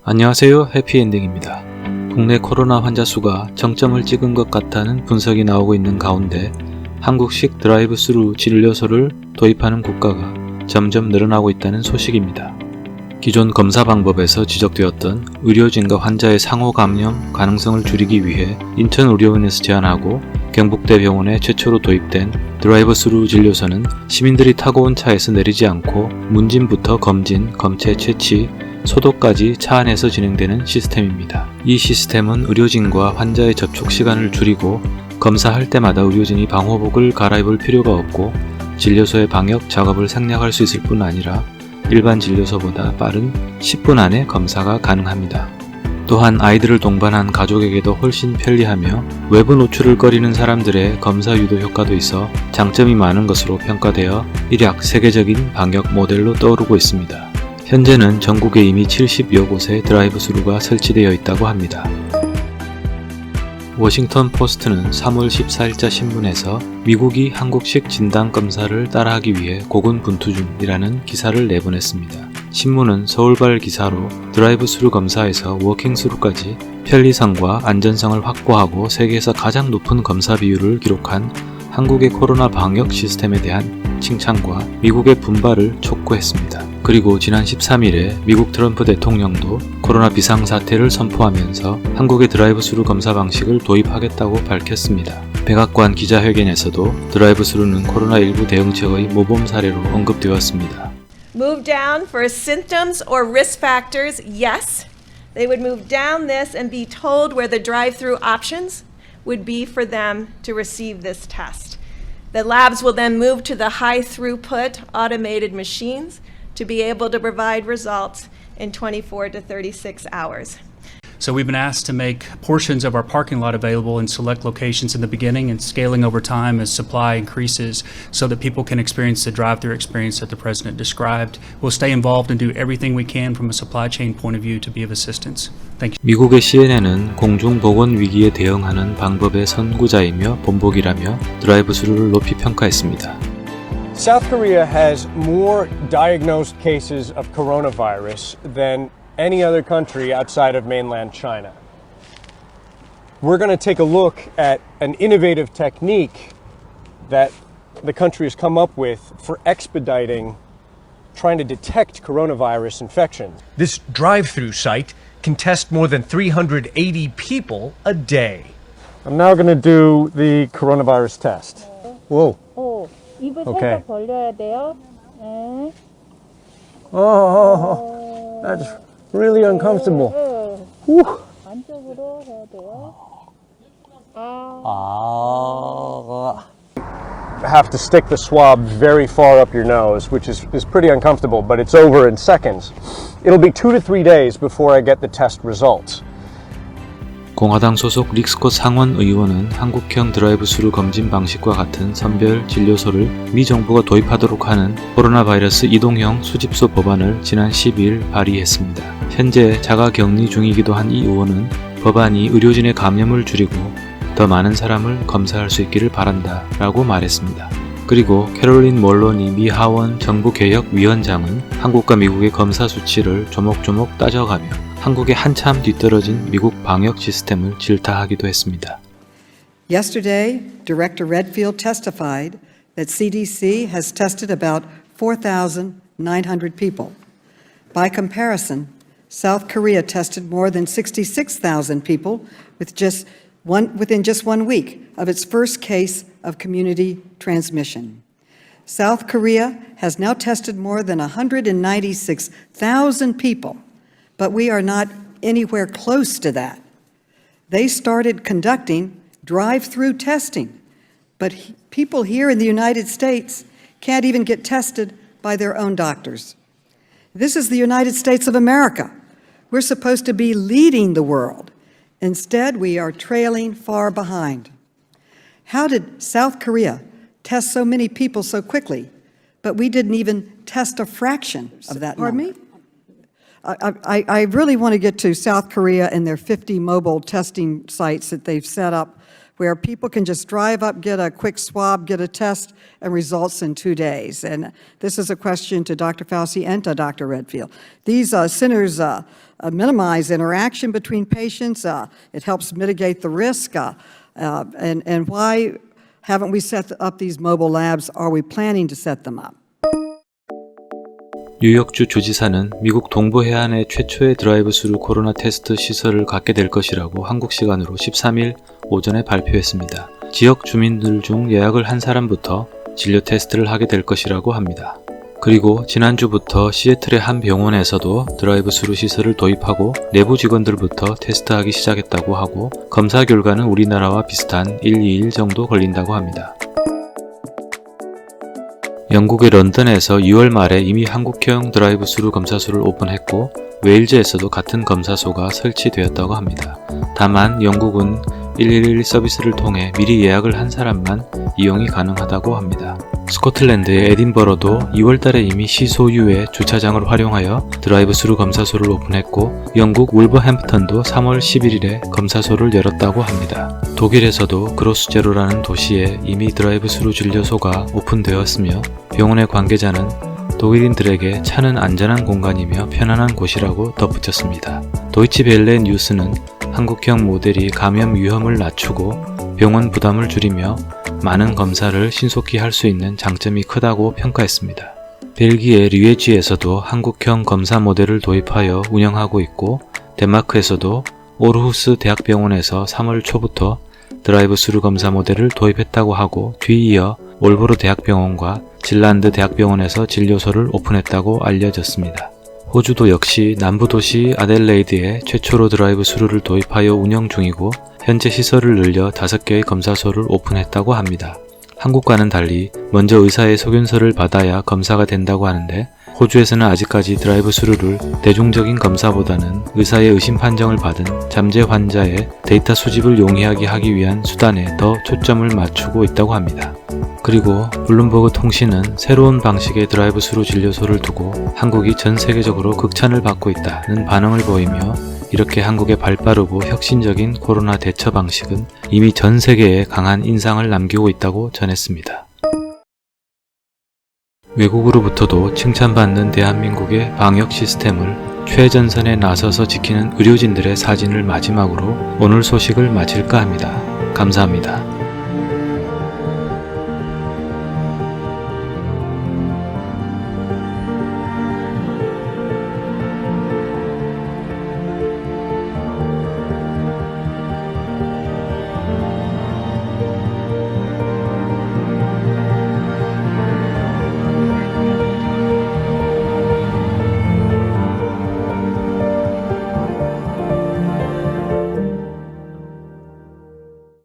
안녕하세요. 해피엔딩입니다. 국내 코로나 환자 수가 정점을 찍은 것 같다는 분석이 나오고 있는 가운데 한국식 드라이브스루 진료소를 도입하는 국가가 점점 늘어나고 있다는 소식입니다. 기존 검사 방법에서 지적되었던 의료진과 환자의 상호 감염 가능성을 줄이기 위해 인천의료원에서 제안하고 경북대 병원에 최초로 도입된 드라이브스루 진료소는 시민들이 타고 온 차에서 내리지 않고 문진부터 검진, 검체 채취, 소독까지 차 안에서 진행되는 시스템입니다. 이 시스템은 의료진과 환자의 접촉 시간을 줄이고 검사할 때마다 의료진이 방호복을 갈아입을 필요가 없고 진료소의 방역 작업을 생략할 수 있을 뿐 아니라 일반 진료소보다 빠른 10분 안에 검사가 가능합니다. 또한 아이들을 동반한 가족에게도 훨씬 편리하며 외부 노출을 꺼리는 사람들의 검사 유도 효과도 있어 장점이 많은 것으로 평가되어 일약 세계적인 방역 모델로 떠오르고 있습니다. 현재는 전국에 이미 70여 곳에 드라이브스루가 설치되어 있다고 합니다. 워싱턴 포스트는 3월 14일자 신문에서 미국이 한국식 진단검사를 따라하기 위해 고군분투 중이라는 기사를 내보냈습니다. 신문은 서울발 기사로 드라이브스루 검사에서 워킹스루까지 편리성과 안전성을 확보하고 세계에서 가장 높은 검사 비율을 기록한 한국의 코로나 방역 시스템에 대한 칭찬과 미국의 분발을 촉구했습니다. 그리고 지난 13일에 미국 트럼프 대통령도 코로나 비상사태를 선포하면서 한국의 드라이브스루 검사 방식을 도입하겠다고 밝혔습니다. 백악관 기자회견에서도 드라이브스루는 코로나19 대응책의 모범 사례로 언급되었습니다. Move down for symptoms or risk factors, yes. They would move down this and be told where the drive-through options would be for them to receive this test. The labs will then move to the high-throughput automated machines to be able to provide results in 24 to 36 hours. So we've been asked to make portions of our parking lot available in select locations in the beginning and scaling over time as supply increases so that people can experience the drive-through experience that the President described. We'll stay involved and do everything we can from a supply chain point of view to be of assistance. Thank you. 미국의 CNN은 공중보건 위기에 대응하는 방법의 선구자이며 본보기라며 드라이브스루를 높이 평가했습니다. South Korea has more diagnosed cases of coronavirus than any other country outside of mainland China. We're going to take a look at an innovative technique that the country has come up with for expediting trying to detect coronavirus infection. This drive-through site can test more than 380 people a day. I'm now going to do the coronavirus test. Whoa. 입을 Okay. 살짝 벌려야 돼요. 네. That's really uncomfortable. Whew. 안쪽으로 해야 돼요. Have to stick the swab very far up your nose, which is pretty uncomfortable, but it's over in seconds. It'll be 2 to 3 days before I get the test results. 공화당 소속 릭스콧 상원 의원은 한국형 드라이브스루 검진 방식과 같은 선별 진료소를 미 정부가 도입하도록 하는 코로나 바이러스 이동형 수집소 법안을 지난 12일 발의했습니다. 현재 자가격리 중이기도 한 이 의원은 법안이 의료진의 감염을 줄이고 더 많은 사람을 검사할 수 있기를 바란다 라고 말했습니다. 그리고 캐롤린 몰로니 미 하원 정부개혁위원장은 한국과 미국의 검사 수치를 조목조목 따져가며 한국의 한참 뒤떨어진 미국 방역 시스템을 질타하기도 했습니다. Yesterday, Director Redfield testified that CDC has tested about 4,900 people. By comparison, South Korea tested more than 66,000 people within just 1 week of its first case of community transmission. South Korea has now tested more than 196,000 people, but we are not anywhere close to that. They started conducting drive-through testing, but people here in the United States can't even get tested by their own doctors. This is the United States of America. We're supposed to be leading the world. Instead, we are trailing far behind. How did South Korea test so many people so quickly, but we didn't even test a fraction of that number? Pardon me? I really want to get to South Korea and their 50 mobile testing sites that they've set up where people can just drive up, get a quick swab, get a test, and results in 2 days. And this is a question to Dr. Fauci and to Dr. Redfield. These centers minimize interaction between patients. It helps mitigate the risk. And why haven't we set up these mobile labs? Are we planning to set them up? 뉴욕주 주지사는 미국 동부 해안에 최초의 드라이브스루 코로나 테스트 시설을 갖게 될 것이라고 한국 시간으로 13일 오전에 발표했습니다. 지역 주민들 중 예약을 한 사람부터 진료 테스트를 하게 될 것이라고 합니다. 그리고 지난주부터 시애틀의 한 병원에서도 드라이브스루 시설을 도입하고 내부 직원들부터 테스트하기 시작했다고 하고 검사 결과는 우리나라와 비슷한 1-2일 정도 걸린다고 합니다. 영국의 런던에서 2월 말에 이미 한국형 드라이브스루 검사소를 오픈했고 웨일즈에서도 같은 검사소가 설치되었다고 합니다. 다만 영국은 111 서비스를 통해 미리 예약을 한 사람만 이용이 가능하다고 합니다. 스코틀랜드의 에딘버러도 2월달에 이미 시소유의 주차장을 활용하여 드라이브스루 검사소를 오픈했고 영국 울버햄프턴도 3월 11일에 검사소를 열었다고 합니다. 독일에서도 그로스제로라는 도시에 이미 드라이브스루 진료소가 오픈되었으며 병원의 관계자는 독일인들에게 차는 안전한 공간이며 편안한 곳이라고 덧붙였습니다. 도이치벨레 뉴스는 한국형 모델이 감염 위험을 낮추고 병원 부담을 줄이며 많은 검사를 신속히 할 수 있는 장점이 크다고 평가했습니다. 벨기에 리에지에서도 한국형 검사 모델을 도입하여 운영하고 있고 덴마크에서도 오르후스 대학병원에서 3월 초부터 드라이브스루 검사 모델을 도입했다고 하고 뒤이어 올보르 대학병원과 질란드 대학병원에서 진료소를 오픈했다고 알려졌습니다. 호주도 역시 남부도시 아델레이드에 최초로 드라이브스루를 도입하여 운영 중이고 현재 시설을 늘려 5개의 검사소를 오픈했다고 합니다. 한국과는 달리 먼저 의사의 소견서를 받아야 검사가 된다고 하는데 호주에서는 아직까지 드라이브스루를 대중적인 검사보다는 의사의 의심 판정을 받은 잠재 환자의 데이터 수집을 용이하게 하기 위한 수단에 더 초점을 맞추고 있다고 합니다. 그리고 블룸버그 통신은 새로운 방식의 드라이브스루 진료소를 두고 한국이 전 세계적으로 극찬을 받고 있다는 반응을 보이며 이렇게 한국의 발빠르고 혁신적인 코로나 대처 방식은 이미 전 세계에 강한 인상을 남기고 있다고 전했습니다. 외국으로부터도 칭찬받는 대한민국의 방역 시스템을 최전선에 나서서 지키는 의료진들의 사진을 마지막으로 오늘 소식을 마칠까 합니다. 감사합니다.